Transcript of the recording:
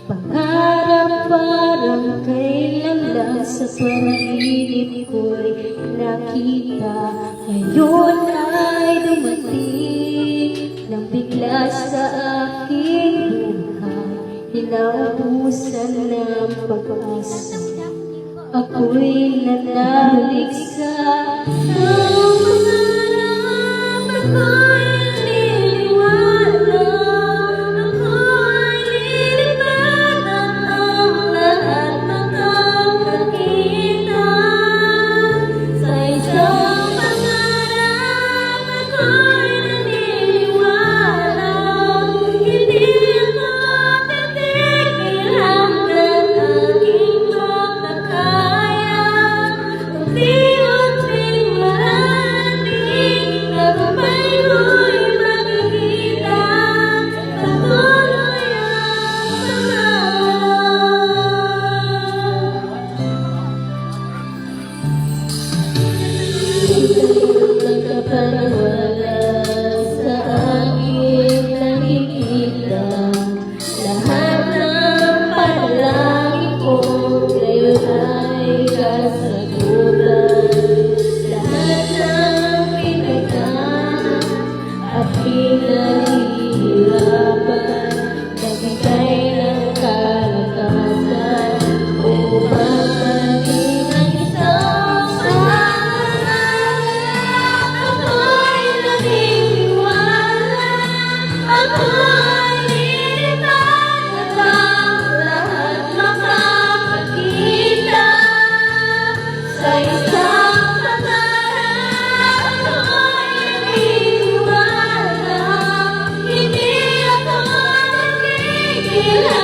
Pangarap parang kailan lang sa panaginip ko'y nakita. Ngayon ay dumating nang bigla sa aking buhay, hinaubusan ng pag-asa. Ako'y nanahalik sa pagkapaniwala sa aking nakikita. Lahat ng panalangin ko ngayon ay kasagutan. Lahat ng pinagdaanan at pinahihirapan, nagbigay ng kalakasan upang maging ang isang yeah.